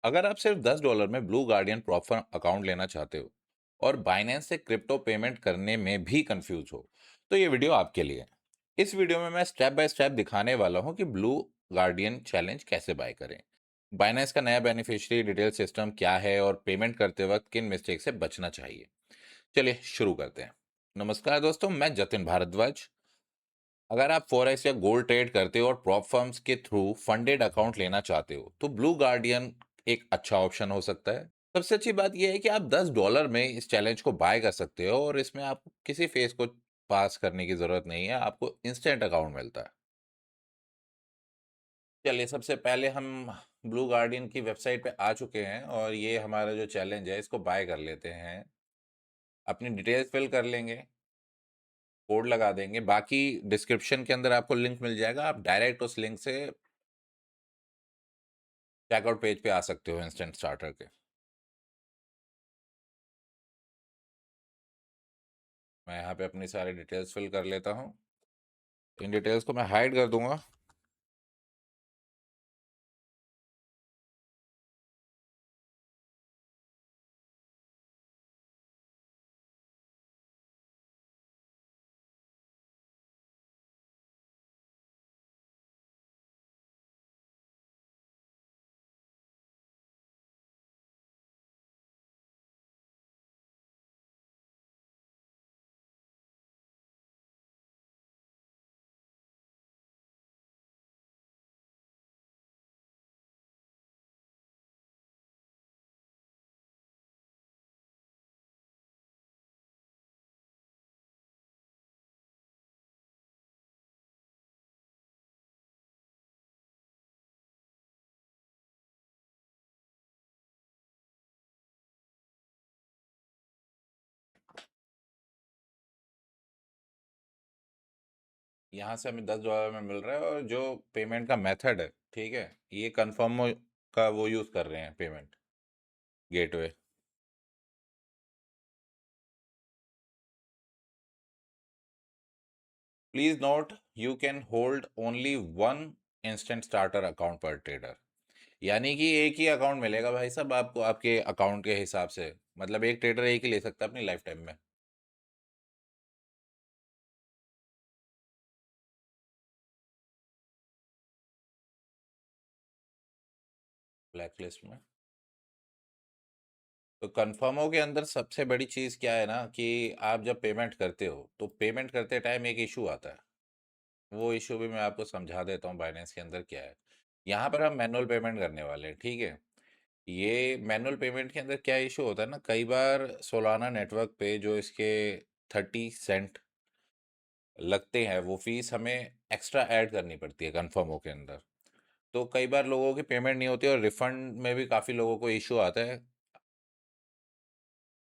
अगर आप सिर्फ $10 में ब्लू गार्डियन प्रॉपर अकाउंट लेना चाहते हो और बाइनेंस से क्रिप्टो पेमेंट करने में भी कंफ्यूज हो, तो ये वीडियो आपके लिए है। इस वीडियो में मैं स्टेप बाय स्टेप दिखाने वाला हूँ कि ब्लू गार्डियन चैलेंज कैसे बाय करें, बाइनेंस का नया बेनिफिशियरी डिटेल सिस्टम क्या है और पेमेंट करते वक्त किन मिस्टेक से बचना चाहिए। चलिए शुरू करते हैं। नमस्कार दोस्तों, मैं जतिन भारद्वाज। अगर आप फॉरेक्स या गोल्ड ट्रेड करते हो और प्रॉप फर्म्स के थ्रू फंडेड अकाउंट लेना चाहते हो, तो ब्लू गार्डियन एक अच्छा ऑप्शन हो सकता है। सबसे अच्छी बात यह है कि आप $10 में इस चैलेंज को बाय कर सकते हो और इसमें आपको किसी फेस को पास करने की जरूरत नहीं है, आपको इंस्टेंट अकाउंट मिलता है। चलिए, सबसे पहले हम ब्लू गार्डियन की वेबसाइट पे आ चुके हैं और ये हमारा जो चैलेंज है इसको बाय कर लेते हैं। अपनी डिटेल्स फिल कर लेंगे, कोड लगा देंगे, बाकी डिस्क्रिप्शन के अंदर आपको लिंक मिल जाएगा, आप डायरेक्ट उस लिंक से चेकआउट पेज पे आ सकते हो इंस्टेंट स्टार्टर के। मैं यहाँ पे अपनी सारी डिटेल्स फिल कर लेता हूँ। इन डिटेल्स को मैं हाइड कर दूंगा। यहाँ से हमें $10 में मिल रहा है और जो पेमेंट का मेथड है, ठीक है, ये कन्फर्म का वो यूज़ कर रहे हैं payment gateway. Please note, you can hold only one instant starter account पर ट्रेडर। यानी कि एक ही अकाउंट मिलेगा भाई साहब आपको, आपके अकाउंट के हिसाब से। मतलब एक ट्रेडर एक ही ले सकता है अपनी लाइफ टाइम में। ब्लैक लिस्ट में तो कन्फर्मो के अंदर सबसे बड़ी चीज़ क्या है ना कि आप जब पेमेंट करते हो तो पेमेंट करते टाइम एक इशू आता है। वो इशू भी मैं आपको समझा देता हूँ बाइनेंस के अंदर क्या है। यहाँ पर हम मैनुअल पेमेंट करने वाले हैं, ठीक है। ये मैनुअल पेमेंट के अंदर क्या इशू होता है ना, कई बार सोलाना नेटवर्क पे जो इसके 30 सेंट लगते हैं वो फीस हमें एक्स्ट्रा ऐड करनी पड़ती है कन्फर्मो के अंदर। तो कई बार लोगों की पेमेंट नहीं होती और रिफंड में भी काफ़ी लोगों को इशू आता है।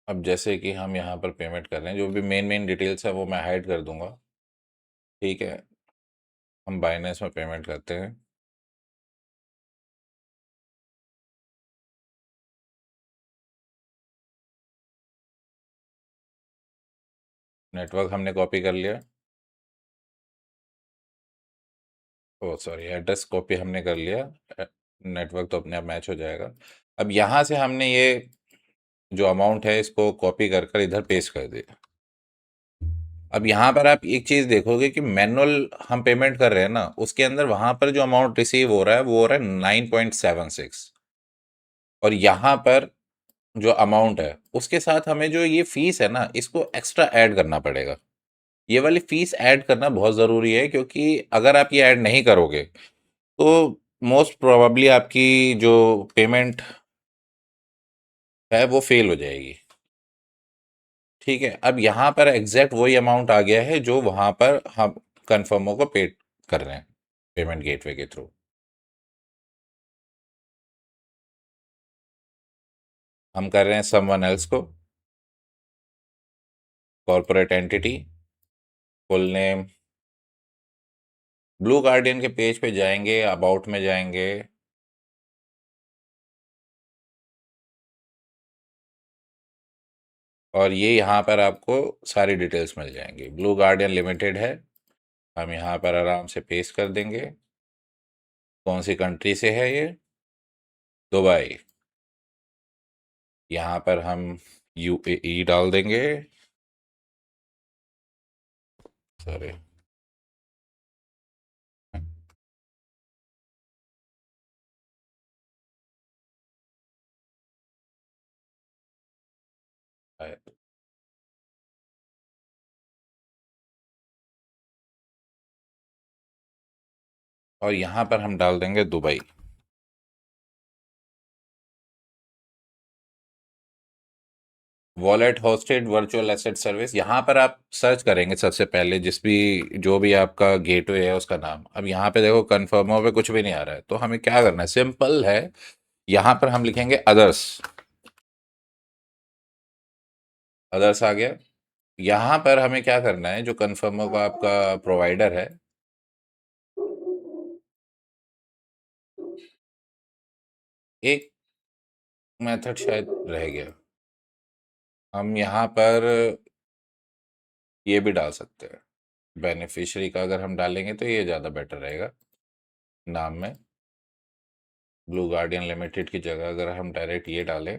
अब जैसे कि हम यहाँ पर पेमेंट कर रहे हैं, जो भी मेन मेन डिटेल्स है वो मैं हाइड कर दूंगा, ठीक है। हम बाइनेंस में पेमेंट करते हैं। नेटवर्क हमने कॉपी कर लिया। ओ सॉरी, एड्रेस कॉपी हमने कर लिया। नेटवर्क तो अपने आप मैच हो जाएगा। अब यहाँ से हमने ये जो अमाउंट है इसको कॉपी कर कर इधर पेस्ट कर दिया। अब यहाँ पर आप एक चीज़ देखोगे कि मैनुअल हम पेमेंट कर रहे हैं ना, उसके अंदर वहाँ पर जो अमाउंट रिसीव हो रहा है वो हो रहा है 9.76। और यहाँ पर जो अमाउंट है उसके साथ हमें जो ये फीस है ना इसको एक्स्ट्रा ऐड करना पड़ेगा। ये वाली फीस ऐड करना बहुत ज़रूरी है, क्योंकि अगर आप ये ऐड नहीं करोगे तो मोस्ट प्रोबेबली आपकी जो पेमेंट है वो फेल हो जाएगी। ठीक है, अब यहाँ पर एग्जैक्ट वही अमाउंट आ गया है जो वहाँ पर हम कन्फर्मो को पे कर रहे हैं पेमेंट गेटवे के थ्रू। हम कर रहे हैं समवन एल्स को, corporate entity, full name. Blue guardian के पेज पे जाएंगे, अबाउट में जाएंगे, और ये यहाँ पर आपको सारी डिटेल्स मिल जाएंगी। ब्लू गार्डियन लिमिटेड है, हम यहाँ पर आराम से पेस्ट कर देंगे। कौन सी कंट्री से है ये? दुबई। यहाँ पर हम यूएई डाल देंगे। सॉरी। और यहाँ पर हम डाल देंगे Dubai. Wallet hosted virtual asset service, यहाँ पर आप सर्च करेंगे सबसे पहले जिस भी जो भी आपका गेटवे है उसका नाम। अब यहाँ पे देखो कन्फर्मो पे कुछ भी नहीं आ रहा है, तो हमें क्या करना है, सिंपल है। यहाँ पर हम लिखेंगे अदर्स। अदर्स आ गया। यहाँ पर हमें क्या करना है, जो कन्फर्मो का आपका प्रोवाइडर है, एक मेथड शायद रह गया। हम यहाँ पर ये भी डाल सकते हैं। बेनिफिशियरी का अगर हम डालेंगे तो ये ज़्यादा बेटर रहेगा नाम में। ब्लू गार्डियन लिमिटेड की जगह अगर हम डायरेक्ट ये डालें,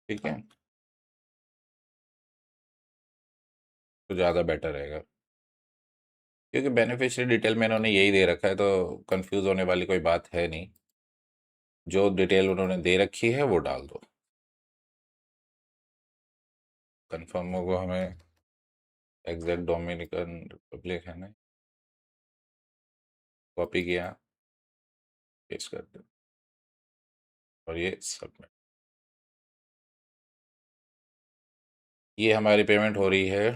ठीक है, तो ज़्यादा बेटर रहेगा। क्योंकि बेनिफिशियरी डिटेल में इन्होंने यही दे रखा है, तो कंफ्यूज होने वाली कोई बात है नहीं। जो डिटेल उन्होंने दे रखी है वो डाल दो। कन्फर्म को हमें एग्जैक्ट डोमिनिकन रिपब्लिक है ना, कॉपी किया, पेस्ट कर दो, और ये सबमिट। ये हमारी पेमेंट हो रही है,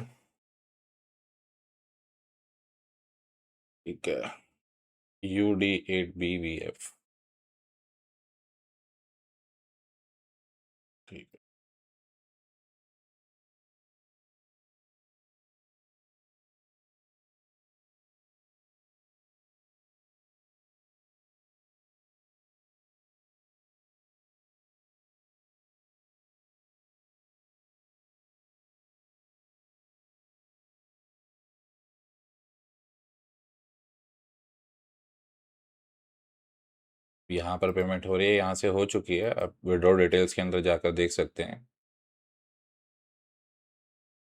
ठीक है, UD8BVF, ठीक है। यहाँ पर पेमेंट हो रही है, यहाँ से हो चुकी है। अब विड्रॉ डिटेल्स के अंदर जाकर देख सकते हैं।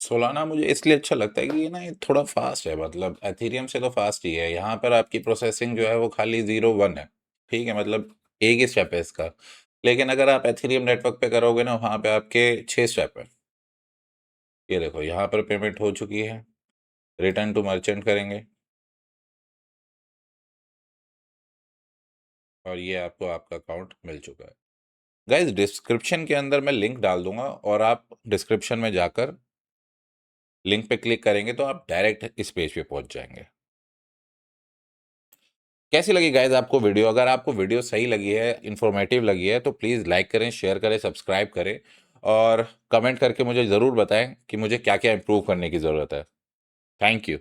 सोलाना मुझे इसलिए अच्छा लगता है कि ये ना ये थोड़ा फास्ट है, मतलब एथीरियम से तो फास्ट ही है। यहाँ पर आपकी प्रोसेसिंग जो है वो खाली 0 1 है, ठीक है, मतलब एक ही स्टेप है इसका। लेकिन अगर आप एथीरियम नेटवर्क पे करोगे ना, वहाँ पे आपके 6 स्टेप है। ये देखो यहाँ पर पेमेंट हो चुकी है, रिटर्न टू मर्चेंट करेंगे, और ये आपको आपका अकाउंट मिल चुका है। गाइज डिस्क्रिप्शन के अंदर मैं लिंक डाल दूंगा, और आप डिस्क्रिप्शन में जाकर लिंक पे क्लिक करेंगे तो आप डायरेक्ट इस पेज पे पहुंच जाएंगे। कैसी लगी गाइज आपको वीडियो? अगर आपको वीडियो सही लगी है, इंफॉर्मेटिव लगी है, तो प्लीज़ लाइक करें, शेयर करें, सब्सक्राइब करें, और कमेंट करके मुझे ज़रूर बताएं कि मुझे क्या क्या इम्प्रूव करने की ज़रूरत है। Thank you.